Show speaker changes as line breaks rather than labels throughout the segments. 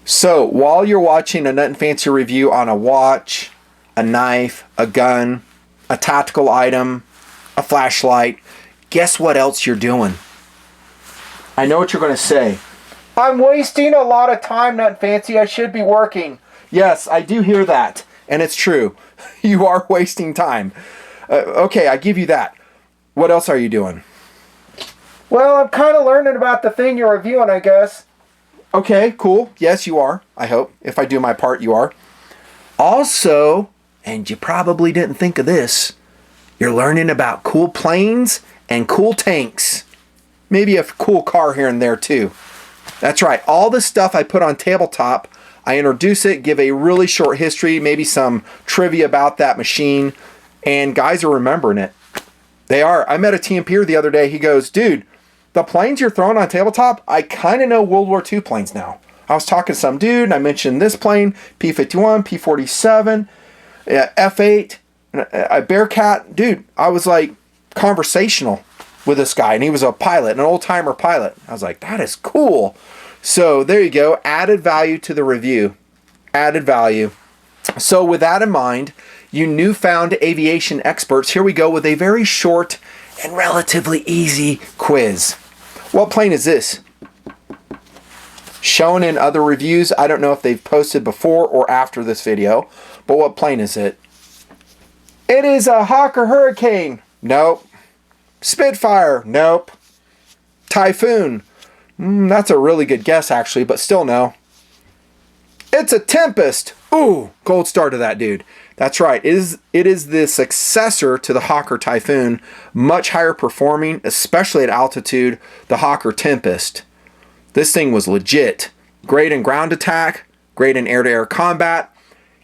So while you're watching a Nut and Fancy review on a watch, a knife, a gun, a tactical item, a flashlight, guess what else you're doing? I know what you're going to say. I'm wasting a lot of time, Nut and Fancy. I should be working. Yes, I do hear that. And it's true. You are wasting time. Okay, I give you that. What else are you doing?
Well, I'm kind of learning about the thing you're reviewing, I guess.
Okay, cool. Yes, you are. I hope. If I do my part, you are. Also, and you probably didn't think of this, you're learning about cool planes and cool tanks. Maybe a cool car here and there too. That's right. All the stuff I put on tabletop, I introduce it, give a really short history, maybe some trivia about that machine, and guys are remembering it. They are. I met a TMPer the other day. He goes, dude, the planes you're throwing on tabletop, I kind of know World War II planes now. I was talking to some dude, and I mentioned this plane, P-51, P-47, F-8, a Bearcat. Dude, I was like conversational with this guy, and he was a pilot, an old-timer pilot. I was like, that is cool. So there you go. Added value to the review. Added value. So with that in mind, you newfound aviation experts, here we go with a very short and relatively easy quiz. What plane is this? Shown in other reviews. I don't know if they've posted before or after this video, but what plane is it? It is a Hawker Hurricane. Nope. Spitfire. Nope. Typhoon. That's a really good guess actually, but still no. It's a Tempest. Ooh, gold star to that dude. That's right. It is the successor to the Hawker Typhoon, much higher performing, especially at altitude, the Hawker Tempest. This thing was legit. Great in ground attack, great in air-to-air combat,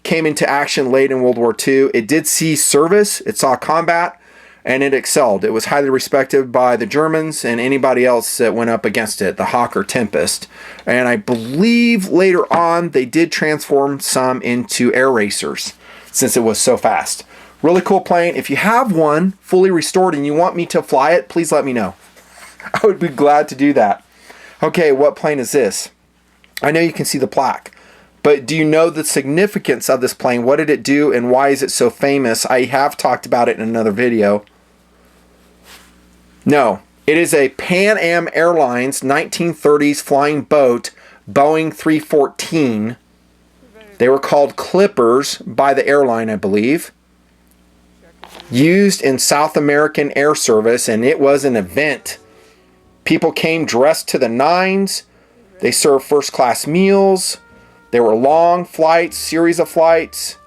came into action late in World War II. It did see service, it saw combat, and it excelled. It was highly respected by the Germans and anybody else that went up against it, the Hawker Tempest. And I believe later on they did transform some into air racers since it was so fast. Really cool plane. If you have one fully restored and you want me to fly it, please let me know. I would be glad to do that. Okay, what plane is this? I know you can see the plaque, but do you know the significance of this plane? What did it do and why is it so famous? I have talked about it in another video. No, it is a Pan Am Airlines 1930s flying boat, Boeing 314. They were called Clippers by the airline, I believe. Used in South American Air Service, and it was an event. People came dressed to the nines. They served first-class meals. There were long flights, series of flights,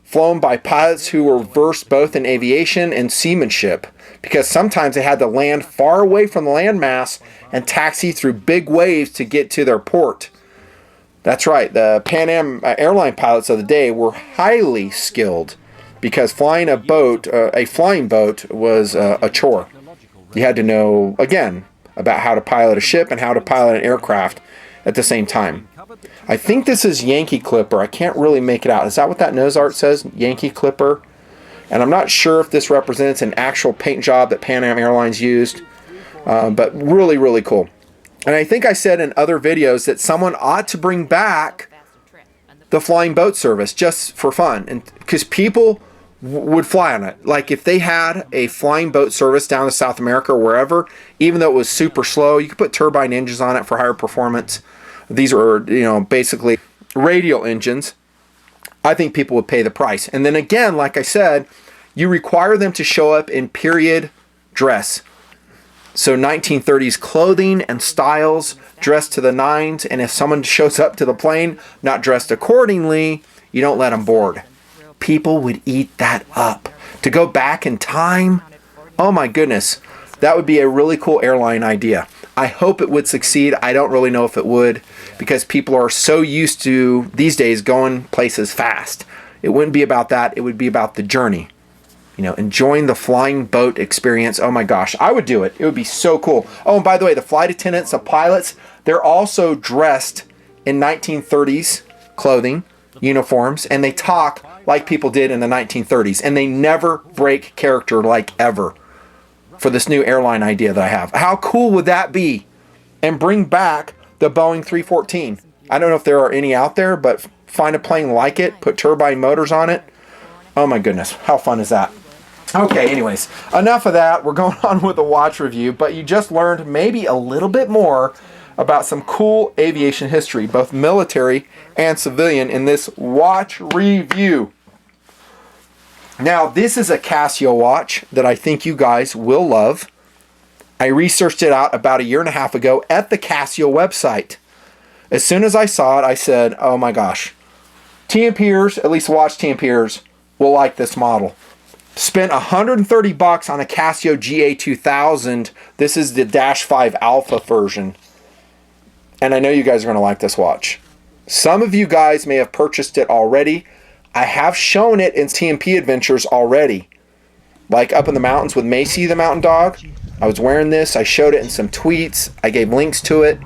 flown by pilots who were versed both in aviation and seamanship, because sometimes they had to land far away from the landmass and taxi through big waves to get to their port. That's right, the Pan Am airline pilots of the day were highly skilled because flying a boat, a flying boat, was a chore. You had to know, again, about how to pilot a ship and how to pilot an aircraft at the same time. I think this is Yankee Clipper. I can't really make it out. Is that what that nose art says? Yankee Clipper? And I'm not sure if this represents an actual paint job that Pan Am Airlines used, but really, really cool. And I think I said in other videos that someone ought to bring back the flying boat service just for fun, and because people would fly on it. Like if they had a flying boat service down to South America or wherever, even though it was super slow, you could put turbine engines on it for higher performance. These are, basically radial engines. I think people would pay the price. And then again, like I said, you require them to show up in period dress. So 1930s clothing and styles, dressed to the nines, and if someone shows up to the plane not dressed accordingly, you don't let them board. People would eat that up. To go back in time, oh my goodness, that would be a really cool airline idea. I hope it would succeed. I don't really know if it would, because people are so used to, these days, going places fast. It wouldn't be about that. It would be about the journey. Enjoying the flying boat experience. Oh my gosh, I would do it. It would be so cool. Oh, and by the way, the flight attendants, the pilots, they're also dressed in 1930s clothing, uniforms, and they talk like people did in the 1930s, and they never break character like ever for this new airline idea that I have. How cool would that be? And bring back the Boeing 314. I don't know if there are any out there, but find a plane like it, put turbine motors on it. Oh my goodness, how fun is that? Okay, anyways, enough of that. We're going on with the watch review, but you just learned maybe a little bit more about some cool aviation history, both military and civilian, in this watch review. Now, this is a Casio watch that I think you guys will love. I researched it out about 1.5 years ago at the Casio website. As soon as I saw it, I said, oh my gosh, TMPers, at least watch TMPers, will like this model. Spent $130 on a Casio GA-2000. This is the -5 Alpha version. And I know you guys are going to like this watch. Some of you guys may have purchased it already. I have shown it in TMP adventures already. Like up in the mountains with Macy the mountain dog. I was wearing this. I showed it in some tweets. I gave links to it.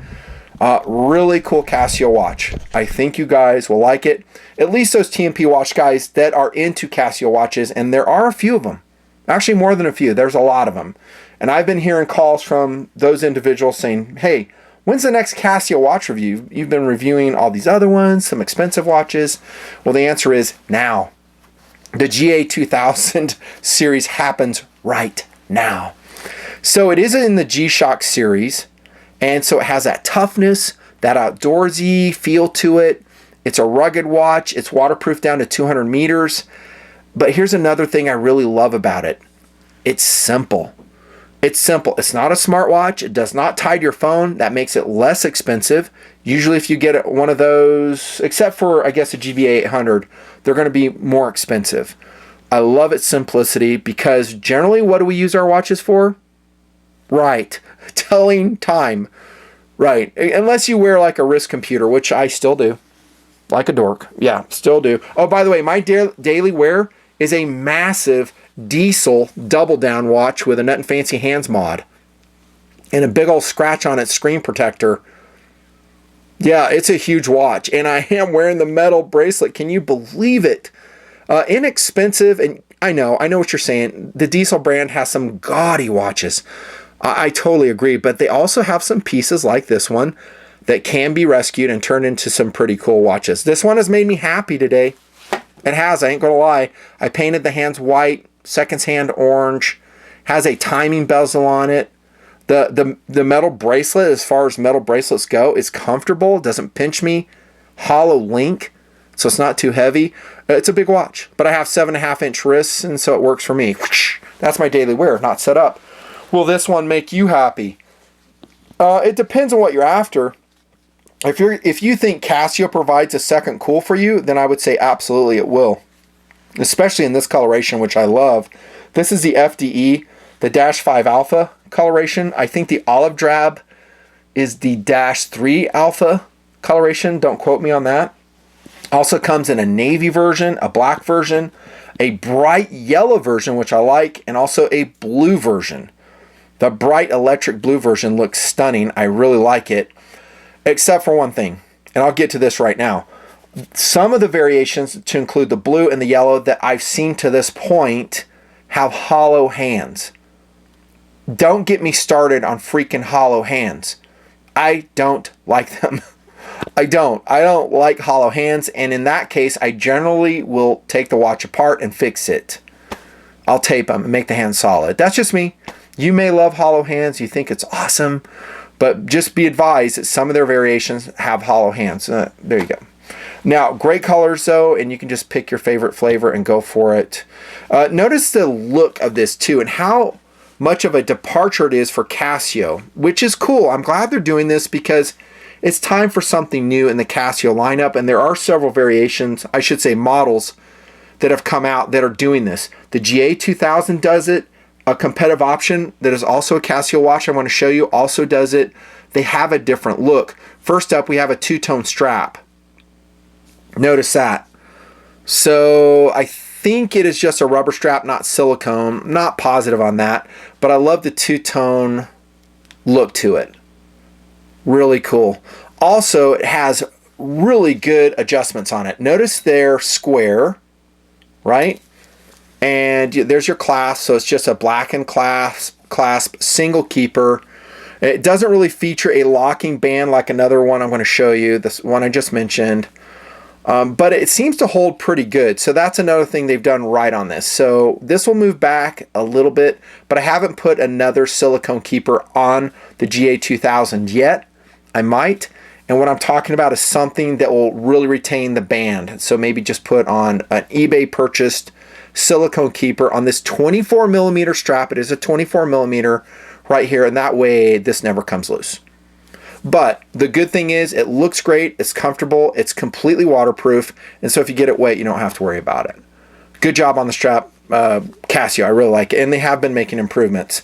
Really cool Casio watch. I think you guys will like it. At least those TMP watch guys that are into Casio watches, and there are a few of them. Actually, more than a few. There's a lot of them. And I've been hearing calls from those individuals saying, hey, when's the next Casio watch review? You've been reviewing all these other ones, some expensive watches. Well, the answer is now. The GA2000 series happens right now. So it is in the G-Shock series. And so it has that toughness, that outdoorsy feel to it. It's a rugged watch. It's waterproof down to 200 meters. But here's another thing I really love about it. It's simple. It's simple. It's not a smartwatch. It does not tie to your phone. That makes it less expensive. Usually if you get one of those, except for, I guess, a GA800, they're going to be more expensive. I love its simplicity because generally what do we use our watches for? Right. Telling time. Right. Unless you wear like a wrist computer, which I still do. Like a dork. Yeah, still do. Oh, by the way, my daily wear is a massive diesel double down watch with a Nut and Fancy Hands mod. And a big old scratch on its screen protector. Yeah, it's a huge watch. And I am wearing the metal bracelet. Can you believe it? Inexpensive. And I know what you're saying. The diesel brand has some gaudy watches. I totally agree, but they also have some pieces like this one that can be rescued and turned into some pretty cool watches. This one has made me happy today. It has, I ain't gonna lie. I painted the hands white, seconds hand orange, has a timing bezel on it. The metal bracelet, as far as metal bracelets go, is comfortable, doesn't pinch me. Hollow link, so it's not too heavy. It's a big watch, but I have 7.5-inch wrists, and so it works for me. That's my daily wear, not set up. Will this one make you happy? It depends on what you're after. If you think Casio provides a second cool for you, then I would say absolutely it will. Especially in this coloration, which I love. This is the FDE, the -5 Alpha coloration. I think the olive drab is the -3 Alpha coloration. Don't quote me on that. Also comes in a navy version, a black version, a bright yellow version, which I like, and also a blue version. The bright electric blue version looks stunning. I really like it, except for one thing, and I'll get to this right now. Some of the variations, to include the blue and the yellow that I've seen to this point, have hollow hands. Don't get me started on freaking hollow hands. I don't like them. I don't like hollow hands, and in that case, I generally will take the watch apart and fix it. I'll tape them and make the hands solid. That's just me. You may love hollow hands. You think it's awesome. But just be advised that some of their variations have hollow hands. There you go. Now, great colors, though, and you can just pick your favorite flavor and go for it. Notice the look of this, too, and how much of a departure it is for Casio, which is cool. I'm glad they're doing this because it's time for something new in the Casio lineup, and there are several variations, I should say models, that have come out that are doing this. The GA2000 does it. A competitive option that is also a Casio watch I want to show you also does it. They have a different look. First up, we have a two-tone strap. Notice that. So I think it is just a rubber strap, not silicone. Not positive on that, but I love the two-tone look to it. Really cool. Also, it has really good adjustments on it. Notice they're square, right? And there's your clasp, so it's just a blackened clasp, single keeper. It doesn't really feature a locking band like another one I'm going to show you, this one I just mentioned. But it seems to hold pretty good. So that's another thing they've done right on this. So this will move back a little bit, but I haven't put another silicone keeper on the GA2000 yet. I might. And what I'm talking about is something that will really retain the band. So maybe just put on an eBay purchased silicone keeper on this 24 millimeter strap. It is a 24 millimeter right here. And that way this never comes loose. But the good thing is it looks great, it's comfortable, it's completely waterproof, and so if you get it wet, you don't have to worry about it. Good job on the strap, Casio. I really like it, and they have been making improvements.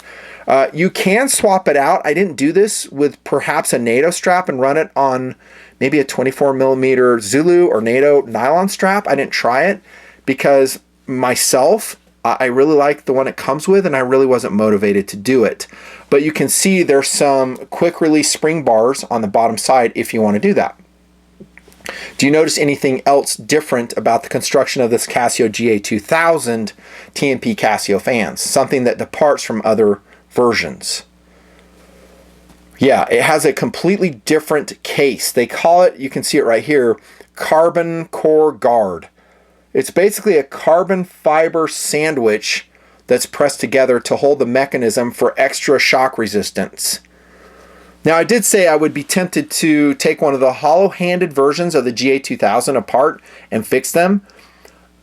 You can swap it out. I didn't do this with perhaps a NATO strap and run it on maybe a 24 millimeter Zulu or NATO nylon strap. I didn't try it because myself, I really like the one it comes with, and I really wasn't motivated to do it. But you can see there's some quick release spring bars on the bottom side if you want to do that. Do you notice anything else different about the construction of this Casio GA2000 TMP Casio fans? Something that departs from other versions. Yeah, it has a completely different case. They call it, you can see it right here, carbon core guard. It's basically a carbon fiber sandwich that's pressed together to hold the mechanism for extra shock resistance. Now, I did say I would be tempted to take one of the hollow-handed versions of the GA2000 apart and fix them,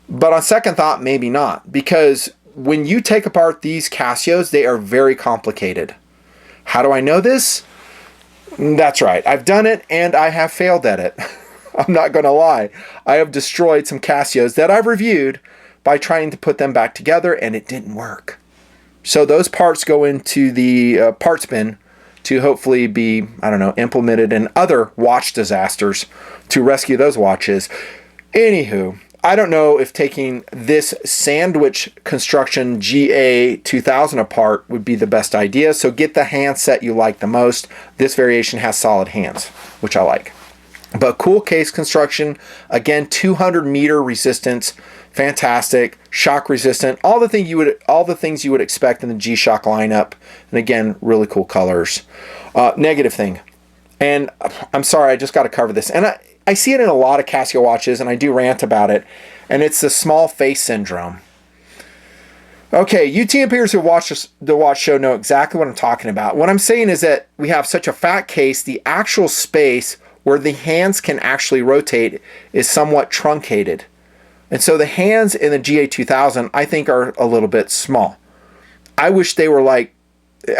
but on second thought, maybe not, because when you take apart these Casios, they are very complicated. How do I know this? That's right, I've done it and I have failed at it. I'm not going to lie. I have destroyed some Casios that I've reviewed by trying to put them back together, and it didn't work. So those parts go into the parts bin to hopefully be, I don't know, implemented in other watch disasters to rescue those watches. Anywho, I don't know if taking this sandwich construction GA2000 apart would be the best idea. So get the handset you like the most. This variation has solid hands, which I like. But cool case construction, again, 200 meter resistance, fantastic, shock resistant, all the things you would expect in the G-Shock lineup, and again, really cool colors. Negative thing, and I'm sorry, I just got to cover this, and I see it in a lot of Casio watches, and I do rant about it, and it's the small face syndrome. Okay, you TMPers who watch the watch show know exactly what I'm talking about. What I'm saying is that we have such a fat case, the actual space where the hands can actually rotate is somewhat truncated. And so the hands in the GA2000, I think, are a little bit small. I wish they were like,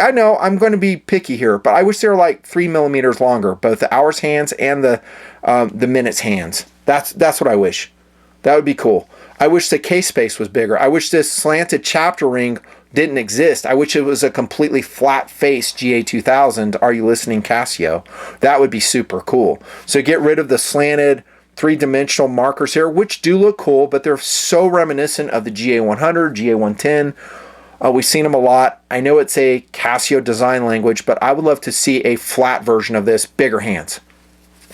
I know I'm going to be picky here, but I wish they were like 3 millimeters longer, both the hours hands and the minutes hands. That's what I wish. That would be cool. I wish the case space was bigger. I wish this slanted chapter ring didn't exist. I wish it was a completely flat face GA2000. Are you listening, Casio? That would be super cool. So get rid of the slanted three-dimensional markers here, which do look cool, but they're so reminiscent of the GA100, GA110. We've seen them a lot. I know it's a Casio design language, but I would love to see a flat version of this, bigger hands.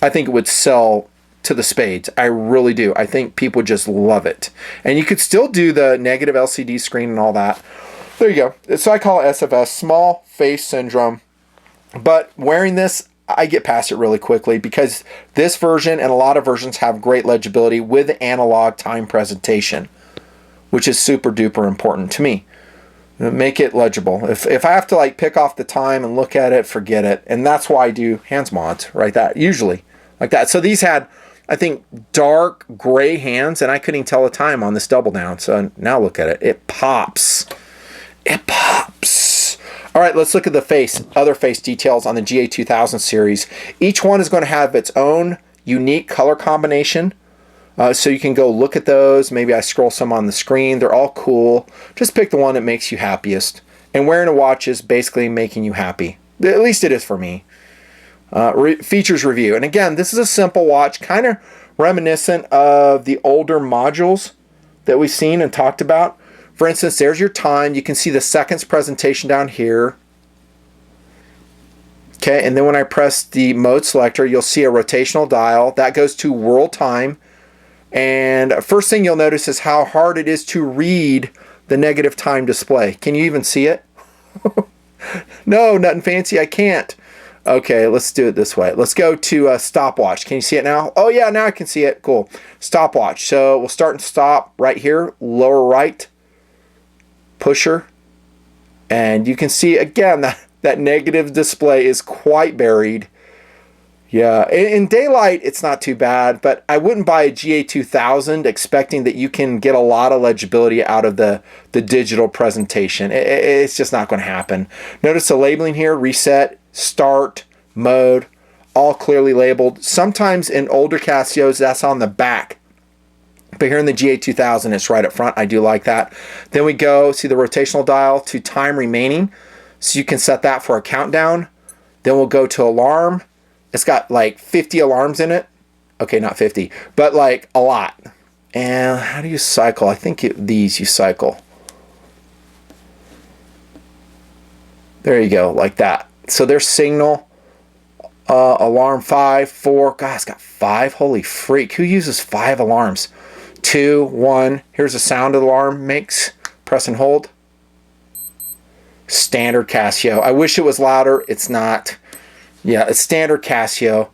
I think it would sell to the spades. I really do. I think people just love it. And you could still do the negative LCD screen and all that. There you go. So I call it SFS, small face syndrome. But wearing this, I get past it really quickly because this version and a lot of versions have great legibility with analog time presentation, which is super duper important to me. Make it legible. If I have to like pick off the time and look at it, forget it. And that's why I do hands mods, right? That usually like that. So these had, I think, dark gray hands, and I couldn't even tell the time on this double down. So now look at it. It pops. It pops. All right, let's look at the other face details on the GA2000 series. Each one is going to have its own unique color combination. So you can go look at those. Maybe I scroll some on the screen. They're all cool. Just pick the one that makes you happiest. And wearing a watch is basically making you happy. At least it is for me. Features review. And again, this is a simple watch, kind of reminiscent of the older modules that we've seen and talked about. For instance, there's your time. You can see the seconds presentation down here. Okay, and then when I press the mode selector, you'll see a rotational dial. That goes to world time. And first thing you'll notice is how hard it is to read the negative time display. Can you even see it? No, nothing fancy. I can't. Okay, let's do it this way. Let's go to stopwatch. Can you see it now? Oh yeah, now I can see it. Cool. Stopwatch. So we'll start and stop right here, lower right, pusher. And you can see again that negative display is quite buried. Yeah, in daylight it's not too bad, but I wouldn't buy a GA2000 expecting that you can get a lot of legibility out of the digital presentation. It's just not going to happen. Notice the labeling here: reset, start, mode, all clearly labeled. Sometimes in older Casios that's on the back, but here in the GA2000 it's right up front. I do like that. Then we go, see the rotational dial to time remaining, so you can set that for a countdown. Then we'll go to alarm. It's got like 50 alarms in it. Okay, not 50, but like a lot. And how do you cycle? I think these you cycle. There you go, like that. So there's signal, alarm 5, 4. God, it's got 5. Holy freak. Who uses 5 alarms? 2, 1. Here's a sound alarm makes. Press and hold. Standard Casio. I wish it was louder. It's not. Yeah, it's standard Casio.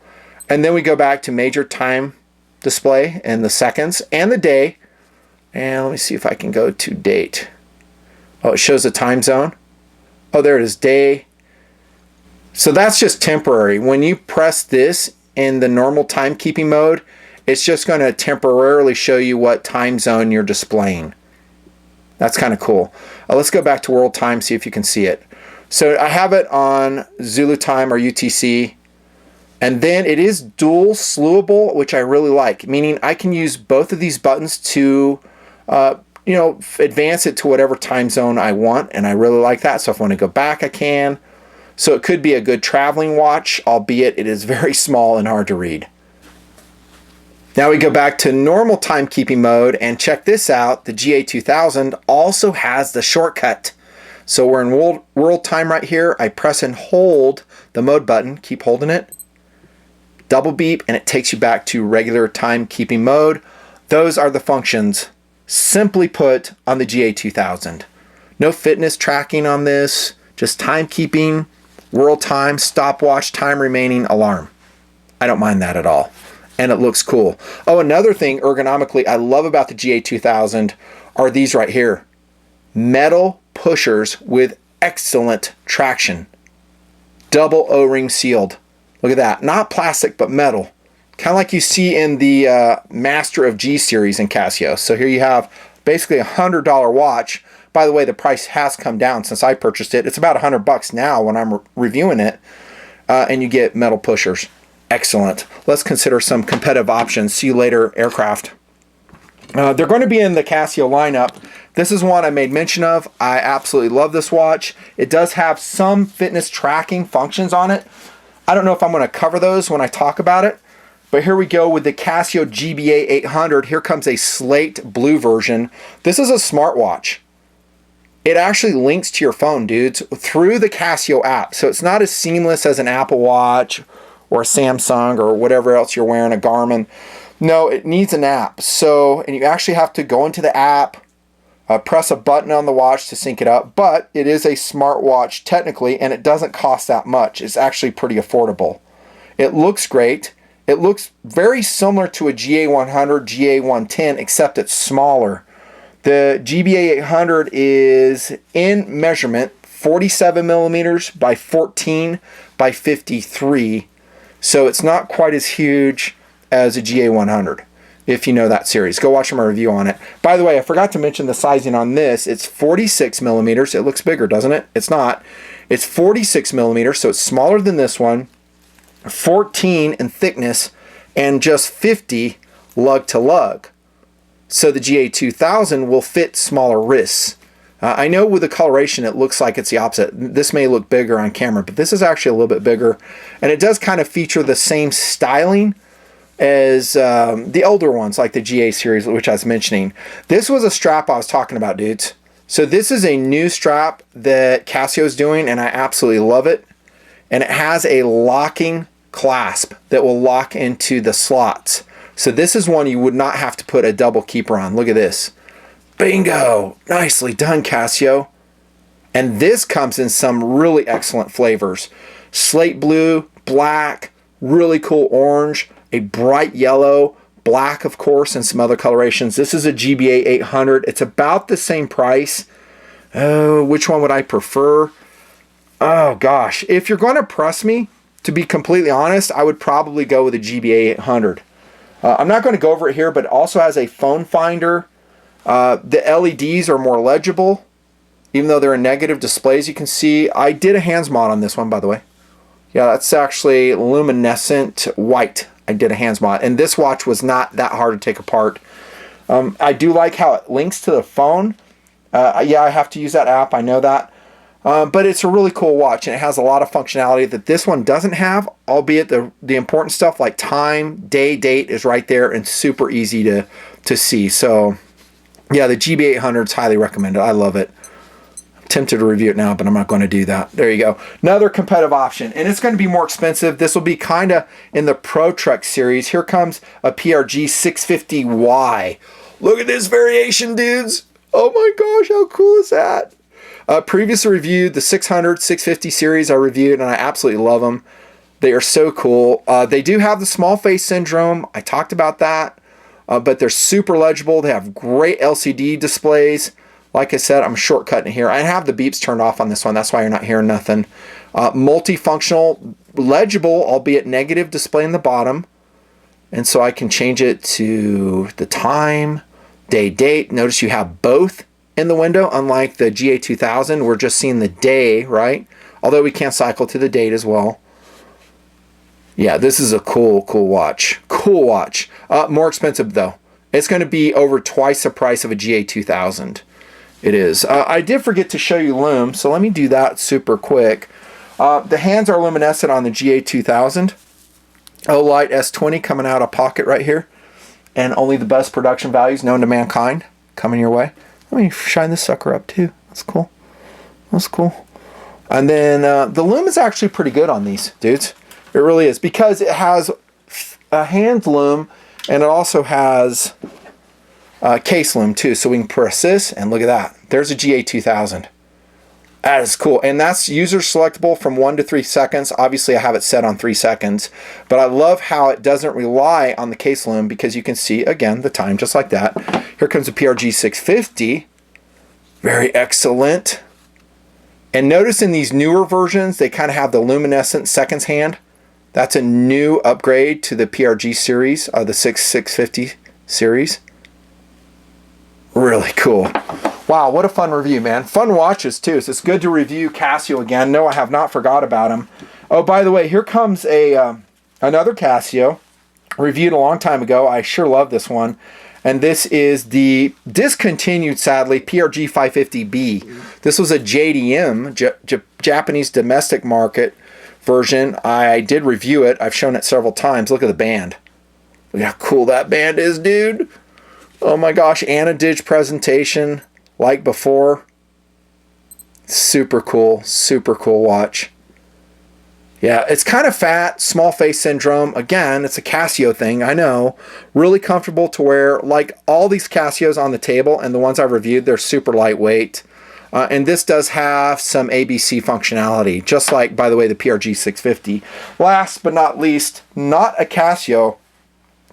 And then we go back to major time display and the seconds and the day. And let me see if I can go to date. Oh, it shows the time zone. Oh, there it is, day. So that's just temporary. When you press this in the normal timekeeping mode, it's just going to temporarily show you what time zone you're displaying. That's kind of cool. Let's go back to world time, see if you can see it. So I have it on Zulu time or UTC, and then it is dual slewable, which I really like, meaning I can use both of these buttons to advance it to whatever time zone I want, and I really like that. So if I want to go back, I can. So it could be a good traveling watch, albeit it is very small and hard to read. Now we go back to normal timekeeping mode, and check this out. The GA2000 also has the shortcut. So we're in world time right here. I press and hold the mode button, keep holding it, double beep, and it takes you back to regular timekeeping mode. Those are the functions, simply put, on the GA2000. No fitness tracking on this, just timekeeping, world time, stopwatch, time remaining, alarm. I don't mind that at all. And it looks cool. Oh, another thing ergonomically I love about the GA2000 are these right here. Metal pushers with excellent traction. Double O-ring sealed. Look at that. Not plastic, but metal. Kind of like you see in the Master of G series in Casio. So here you have basically $100 watch. By the way, the price has come down since I purchased it. It's about $100 now when I'm reviewing it. And you get metal pushers. Excellent. Let's consider some competitive options. See you later, aircraft. They're going to be in the Casio lineup. This is one I made mention of. I absolutely love this watch. It does have some fitness tracking functions on it. I don't know if I'm going to cover those when I talk about it. But here we go with the Casio GA-800. Here comes a slate blue version. This is a smartwatch. It actually links to your phone, dudes, through the Casio app. So it's not as seamless as an Apple Watch or a Samsung or whatever else you're wearing, a Garmin. No, it needs an app. So, and you actually have to go into the app, press a button on the watch to sync it up. But it is a smartwatch technically, and it doesn't cost that much. It's actually pretty affordable. It looks great. It looks very similar to a GA100, GA110, except it's smaller. The GA800 is in measurement 47 millimeters by 14 by 53. So it's not quite as huge as a GA100, if you know that series. Go watch my review on it. By the way, I forgot to mention the sizing on this. It's 46 millimeters. It looks bigger, doesn't it? It's not. It's 46 millimeters, so it's smaller than this one. 14 in thickness, and just 50 lug to lug. So the GA2000 will fit smaller wrists. I know with the coloration it looks like it's the opposite. This may look bigger on camera, but this is actually a little bit bigger. And it does kind of feature the same styling as the older ones, like the GA series, which I was mentioning. This was a strap I was talking about, dudes. So this is a new strap that Casio is doing, and I absolutely love it. And it has a locking clasp that will lock into the slots. So this is one you would not have to put a double keeper on. Look at this. Bingo! Nicely done, Casio. And this comes in some really excellent flavors. Slate blue, black, really cool orange, a bright yellow, black, of course, and some other colorations. This is a GBA 800. It's about the same price. Oh, which one would I prefer? Oh, gosh. If you're going to press me, to be completely honest, I would probably go with a GBA 800. I'm not going to go over it here, but it also has a phone finder. The LEDs are more legible, even though they're in negative displays. You can see I did a hands mod on this one, by the way. Yeah, that's actually luminescent white. I did a hands mod, and this watch was not that hard to take apart. I do like how it links to the phone. Yeah, I have to use that app, I know that. But it's a really cool watch, and it has a lot of functionality that this one doesn't have, albeit the important stuff like time, day, date is right there and super easy to see. So yeah, the GB800 is highly recommended. I love it. I'm tempted to review it now, but I'm not going to do that. There you go. Another competitive option, and it's going to be more expensive. This will be kind of in the Pro Trek series. Here comes a PRG 650Y. Look at this variation, dudes. Oh my gosh, how cool is that? Previously reviewed the 600, 650 series. I reviewed, and I absolutely love them. They are so cool. They do have the small face syndrome. I talked about that. But they're super legible. They have great LCD displays. Like I said, I'm shortcutting here. I have the beeps turned off on this one. That's why you're not hearing nothing. Multifunctional, legible, albeit negative display in the bottom. And so I can change it to the time, day, date. Notice you have both in the window. Unlike the GA2000, we're just seeing the day, right? Although we can cycle to the date as well. Yeah, this is a cool watch. Cool watch. More expensive though. It's going to be over twice the price of a GA2000. It is. I did forget to show you lume, so let me do that super quick. The hands are luminescent on the GA2000. Olight S20 coming out of pocket right here. And only the best production values known to mankind coming your way. Let me shine this sucker up too. That's cool. That's cool. And then the lume is actually pretty good on these dudes. It really is, because it has a hand lume and it also has case lume too. So we can press this and look at that. There's a GA2000. That is cool. And that's user selectable from 1 to 3 seconds. Obviously I have it set on 3 seconds, but I love how it doesn't rely on the case lume, because you can see again the time just like that. Here comes the PRG 650. Very excellent. And notice in these newer versions, they kind of have the luminescent seconds hand. That's a new upgrade to the PRG series, the 650 series. Really cool. Wow, what a fun review, man. Fun watches too. So it's good to review Casio again. No, I have not forgot about them. Oh, by the way, here comes another Casio. Reviewed a long time ago. I sure love this one. And this is the discontinued, sadly, PRG 550B. This was a JDM, Japanese domestic market version. I did review it. I've shown it several times. Look at the band. Look how cool that band is, dude. Oh my gosh, Dig presentation like before. Super cool watch. Yeah, it's kind of fat, small face syndrome. Again, it's a Casio thing, I know. Really comfortable to wear. Like all these Casios on the table and the ones I've reviewed, they're super lightweight. And this does have some ABC functionality, just like, by the way, the PRG 650. Last but not least, not a Casio,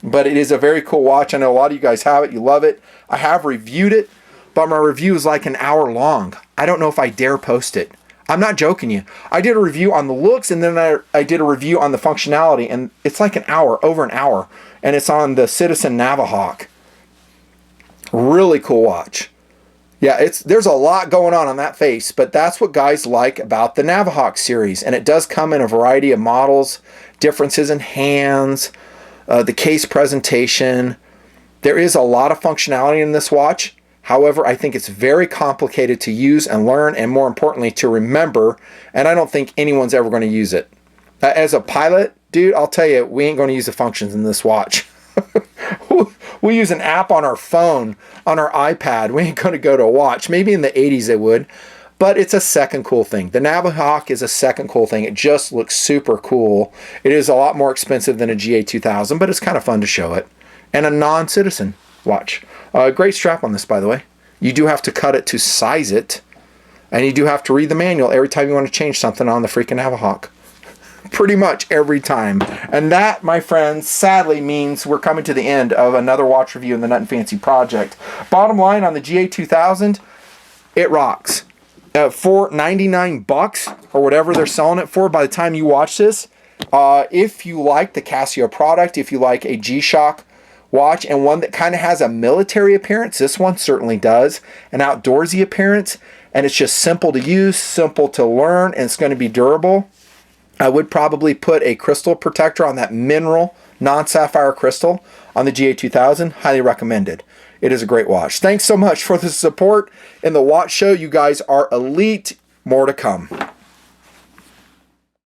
but it is a very cool watch. I know a lot of you guys have it. You love it. I have reviewed it, but my review is like an hour long. I don't know if I dare post it. I'm not joking you. I did a review on the looks, and then I did a review on the functionality, and it's like an hour, over an hour. And it's on the Citizen Navihawk. Really cool watch. Yeah, there's a lot going on that face, but that's what guys like about the Navihawk series. And it does come in a variety of models, differences in hands, the case presentation. There is a lot of functionality in this watch. However, I think it's very complicated to use and learn, and more importantly, to remember. And I don't think anyone's ever going to use it. As a pilot, dude, I'll tell you, we ain't going to use the functions in this watch. We use an app on our phone, on our iPad. We ain't going to go to a watch. Maybe in the 80s they would, but it's a second cool thing. The Navihawk is a second cool thing. It just looks super cool. It is a lot more expensive than a GA2000, but it's kind of fun to show it. And a non-citizen watch. Great strap on this, by the way. You do have to cut it to size it. And you do have to read the manual every time you want to change something on the freaking Navahawk. Pretty much every time. And that, my friends, sadly means we're coming to the end of another watch review in the Nut and Fancy project. Bottom line on the GA2000, it rocks. For $99 or whatever they're selling it for by the time you watch this, if you like the Casio product, if you like a G-Shock watch and one that kind of has a military appearance, this one certainly does, an outdoorsy appearance, and it's just simple to use, simple to learn, and it's going to be durable, I would probably put a crystal protector on that mineral, non-sapphire crystal on the GA2000. Highly recommended. It is a great watch. Thanks so much for the support in the watch show. You guys are elite. More to come.